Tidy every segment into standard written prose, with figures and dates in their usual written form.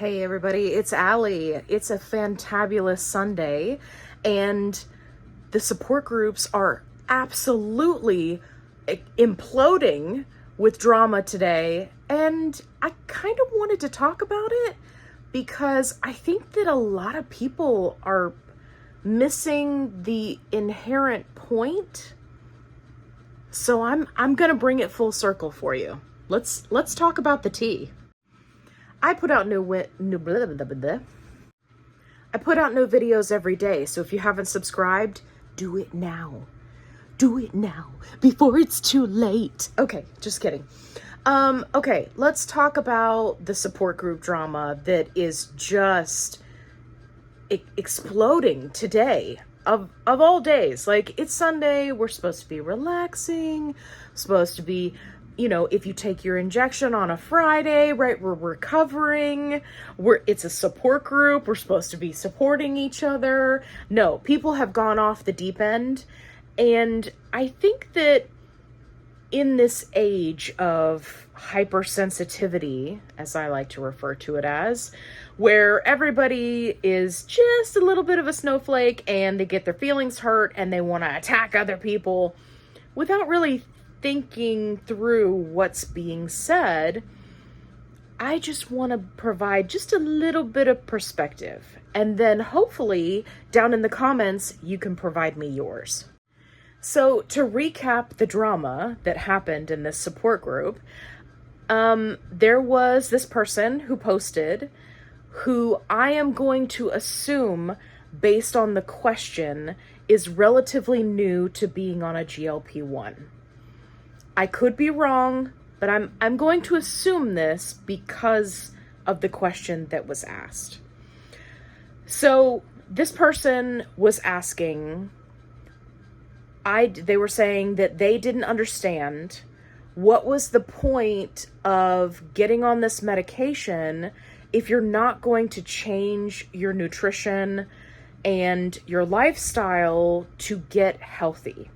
Hey everybody, it's Allie. It's a fantabulous Sunday, and the support groups are absolutely imploding with drama today. And I kind of wanted to talk about it because I think that a lot of people are missing the inherent point. So I'm gonna bring it full circle for you. Let's talk about the tea. I put out new videos every day, so if you haven't subscribed, do it now. Do it now before it's too late. Okay, just kidding. Okay, let's talk about the support group drama that is just exploding today. Of all days. Like, it's Sunday, we're supposed to be relaxing, supposed to be, if you take your injection on a Friday, right, we're recovering, it's a support group, we're supposed to be supporting each other. No, people have gone off the deep end, and I think that in this age of hypersensitivity, as I like to refer to it as, where everybody is just a little bit of a snowflake and they get their feelings hurt and they want to attack other people without really thinking through what's being said, I just want to provide just a little bit of perspective. And then hopefully down in the comments, you can provide me yours. So to recap the drama that happened in this support group, there was this person who posted, who I am going to assume, based on the question, is relatively new to being on a GLP-1. I could be wrong, but I'm going to assume this because of the question that was asked. So this person was asking, they were saying that they didn't understand what was the point of getting on this medication if you're not going to change your nutrition and your lifestyle to get healthy.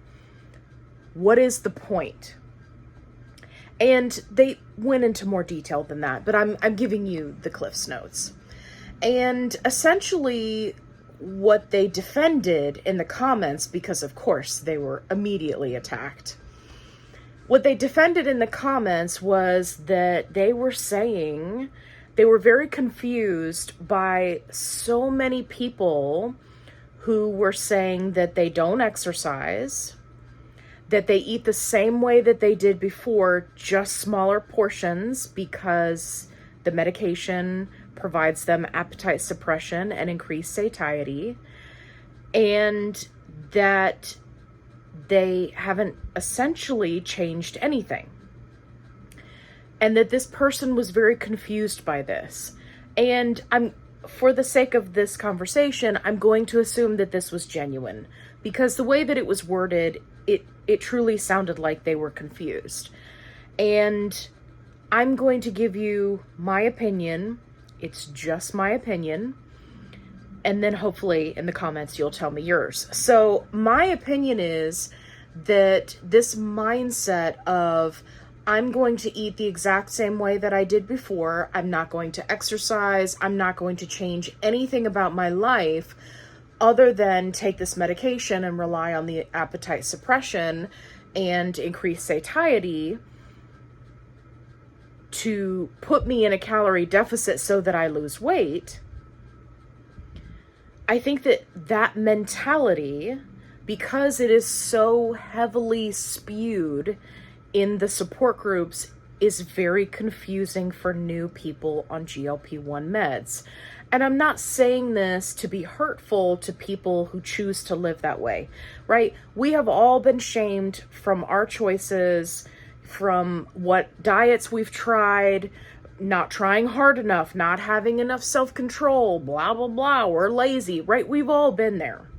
What is the point? And they went into more detail than that, but I'm giving you the Cliff's Notes. And essentially what they defended in the comments, because of course they were immediately attacked, what they defended in the comments was that they were saying they were very confused by so many people who were saying that they don't exercise, that they eat the same way that they did before, just smaller portions because the medication provides them appetite suppression and increased satiety, and that they haven't essentially changed anything. And that this person was very confused by this. And for the sake of this conversation, I'm going to assume that this was genuine, because the way that it was worded, it truly sounded like they were confused. And I'm going to give you my opinion. It's just my opinion. And then hopefully in the comments, you'll tell me yours. So my opinion is that this mindset of, I'm going to eat the exact same way that I did before, I'm not going to exercise, I'm not going to change anything about my life other than take this medication and rely on the appetite suppression and increase satiety to put me in a calorie deficit so that I lose weight. I think that mentality, because it is so heavily spewed in the support groups, is very confusing for new people on GLP-1 meds. And I'm not saying this to be hurtful to people who choose to live that way, right? We have all been shamed from our choices, from what diets we've tried, not trying hard enough, not having enough self-control, blah, blah, blah, we're lazy, right? We've all been there.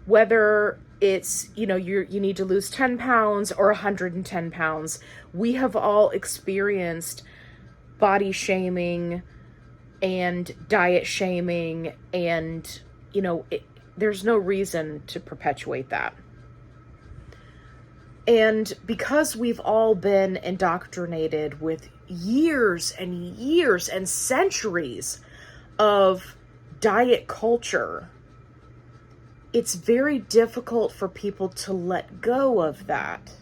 Whether it's, you need to lose 10 pounds or 110 pounds. We have all experienced body shaming and diet shaming, and, there's no reason to perpetuate that. And because we've all been indoctrinated with years and years and centuries of diet culture, it's very difficult for people to let go of that,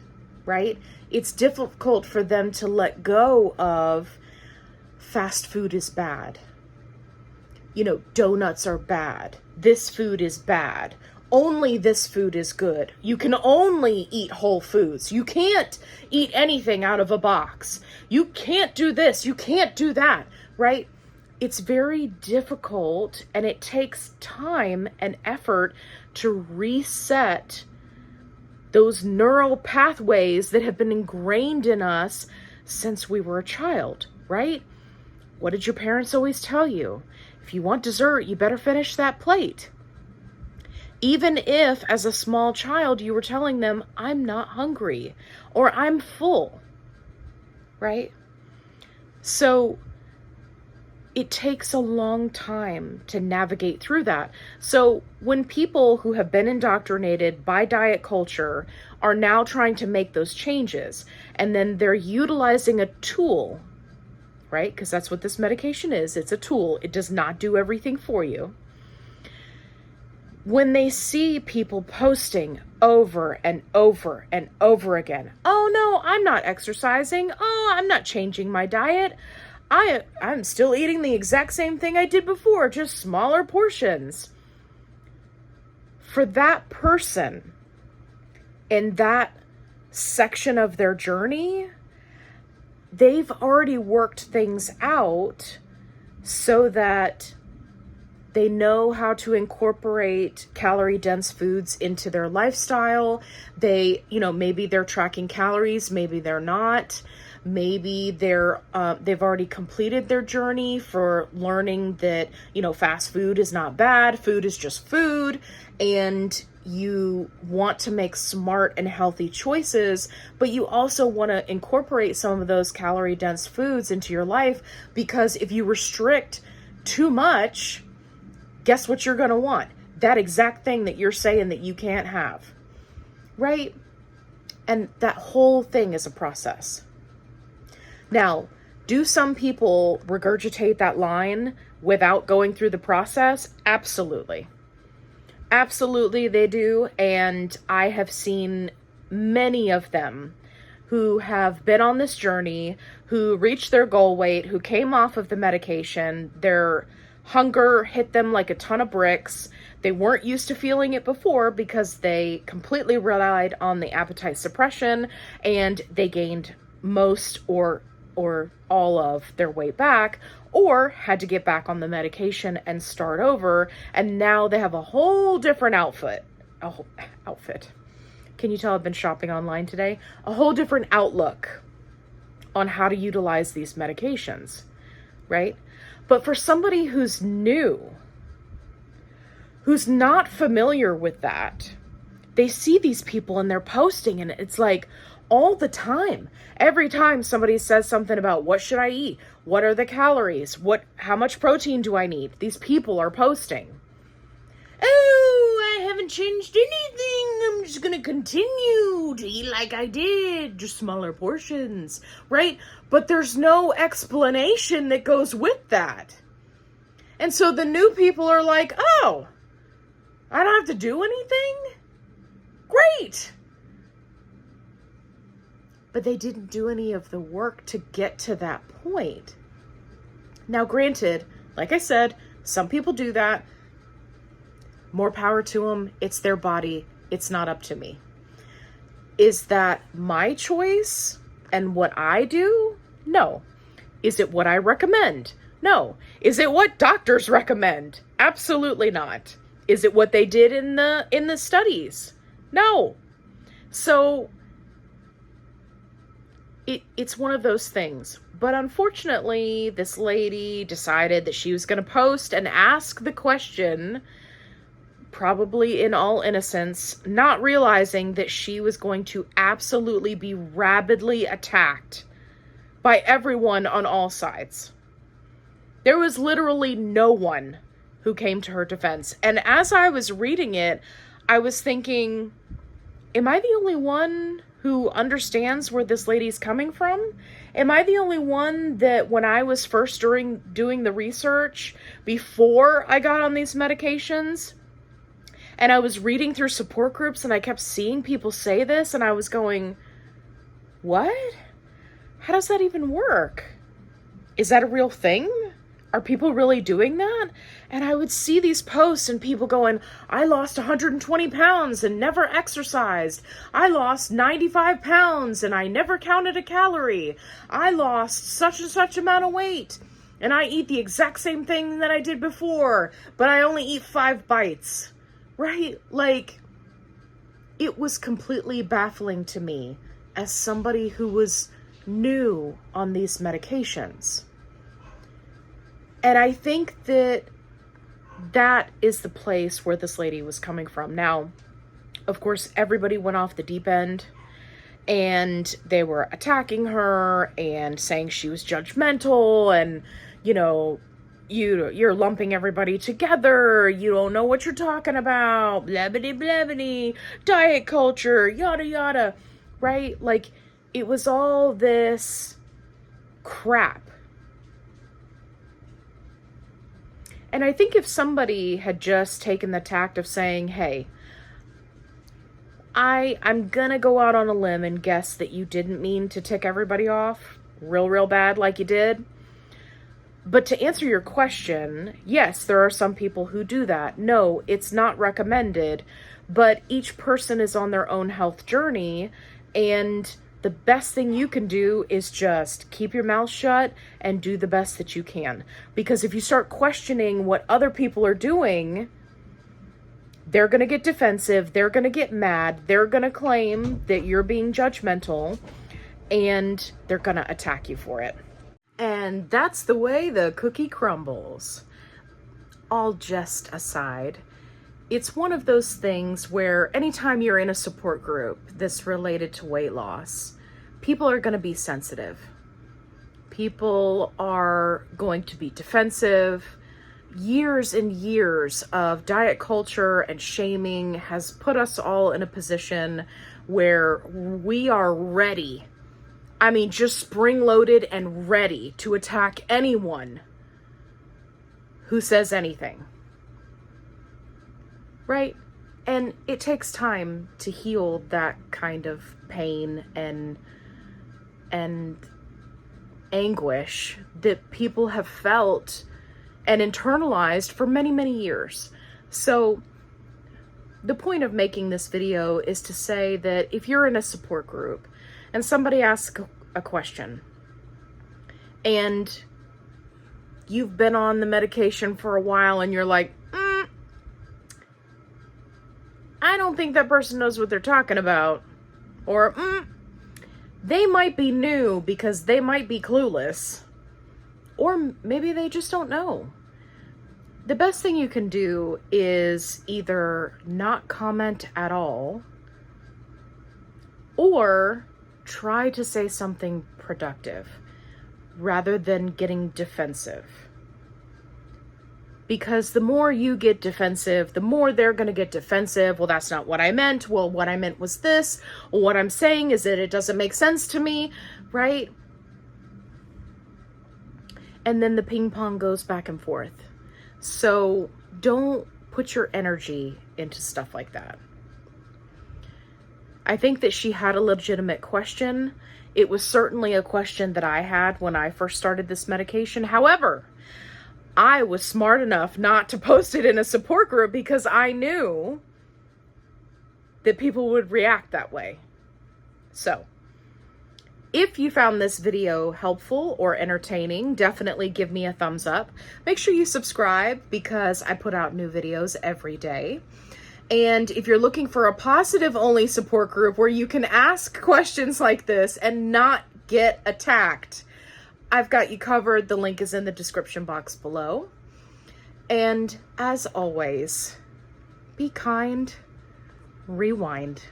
right? It's difficult for them to let go of fast food is bad. Donuts are bad. This food is bad. Only this food is good. You can only eat whole foods. You can't eat anything out of a box. You can't do this. You can't do that, right? It's very difficult, and it takes time and effort to reset those neural pathways that have been ingrained in us since we were a child, right? What did your parents always tell you? If you want dessert, you better finish that plate. Even if, as a small child, you were telling them, I'm not hungry, or I'm full, right? So it takes a long time to navigate through that. So when people who have been indoctrinated by diet culture are now trying to make those changes, and then they're utilizing a tool, right? Because that's what this medication is. It's a tool. It does not do everything for you. When they see people posting over and over and over again, oh no, I'm not exercising. Oh, I'm not changing my diet. I'm still eating the exact same thing I did before, just smaller portions. For that person, in that section of their journey, they've already worked things out so that they know how to incorporate calorie-dense foods into their lifestyle. Maybe they're tracking calories, maybe they're not. Maybe they've already completed their journey for learning that, fast food is not bad. Food is just food. And you want to make smart and healthy choices, but you also want to incorporate some of those calorie-dense foods into your life, because if you restrict too much, guess what you're going to want? That exact thing that you're saying that you can't have, right? And that whole thing is a process. Now, do some people regurgitate that line without going through the process? Absolutely. Absolutely they do. And I have seen many of them who have been on this journey, who reached their goal weight, who came off of the medication. Their hunger hit them like a ton of bricks. They weren't used to feeling it before because they completely relied on the appetite suppression, and they gained most or all of their weight back, or had to get back on the medication and start over. And now they have a whole different outfit. Can you tell I've been shopping online today? A whole different outlook on how to utilize these medications, right? But for somebody who's new, who's not familiar with that, they see these people and they're posting, and it's like all the time. Every time somebody says something about what should I eat? What are the calories? How much protein do I need? These people are posting. Oh, I haven't changed anything. I'm just going to continue to eat like I did, just smaller portions, right? But there's no explanation that goes with that. And so the new people are like, oh, I don't have to do anything? Great. But they didn't do any of the work to get to that point. Now, granted, like I said, some people do that. More power to them. It's their body. It's not up to me. Is that my choice and what I do? No. Is it what I recommend? No. Is it what doctors recommend? Absolutely not. Is it what they did in the studies? No. So it's one of those things. But unfortunately, this lady decided that she was going to post and ask the question, probably in all innocence, not realizing that she was going to absolutely be rabidly attacked by everyone on all sides. There was literally no one who came to her defense. And as I was reading it, I was thinking, am I the only one who understands where this lady's coming from? Am I the only one that when I was first doing the research before I got on these medications, and I was reading through support groups and I kept seeing people say this and I was going, what? How does that even work? Is that a real thing? Are people really doing that? And I would see these posts and people going, I lost 120 pounds and never exercised. I lost 95 pounds and I never counted a calorie. I lost such and such amount of weight and I eat the exact same thing that I did before, but I only eat 5 bites. Right? Like, it was completely baffling to me as somebody who was new on these medications. And I think that that is the place where this lady was coming from. Now, of course, everybody went off the deep end and they were attacking her and saying she was judgmental and, you're lumping everybody together. You don't know what you're talking about. Blah, blah, blah, blah, diet culture, yada, yada. Right? Like, it was all this crap. And I think if somebody had just taken the tact of saying, hey, I'm gonna go out on a limb and guess that you didn't mean to tick everybody off real bad like you did. But to answer your question, yes, there are some people who do that. No, it's not recommended, but each person is on their own health journey, and the best thing you can do is just keep your mouth shut and do the best that you can. Because if you start questioning what other people are doing, they're going to get defensive, they're going to get mad, they're going to claim that you're being judgmental, and they're going to attack you for it. And that's the way the cookie crumbles. All jest aside, it's one of those things where anytime you're in a support group that's related to weight loss, people are going to be sensitive. People are going to be defensive. Years and years of diet culture and shaming has put us all in a position where we are ready. I mean, just spring-loaded and ready to attack anyone who says anything. Right? And it takes time to heal that kind of pain and anguish that people have felt and internalized for many, many years. So the point of making this video is to say that if you're in a support group and somebody asks a question and you've been on the medication for a while and you're like, I don't think that person knows what they're talking about, or they might be new because they might be clueless, or maybe they just don't know. The best thing you can do is either not comment at all or try to say something productive rather than getting defensive. Because the more you get defensive, the more they're going to get defensive. Well, that's not what I meant. Well, what I meant was this. Well, what I'm saying is that it doesn't make sense to me, right? And then the ping pong goes back and forth. So don't put your energy into stuff like that. I think that she had a legitimate question. It was certainly a question that I had when I first started this medication. However, I was smart enough not to post it in a support group because I knew that people would react that way. So, if you found this video helpful or entertaining, definitely give me a thumbs up. Make sure you subscribe because I put out new videos every day. And if you're looking for a positive-only support group where you can ask questions like this and not get attacked, I've got you covered. The link is in the description box below. And as always, be kind, rewind.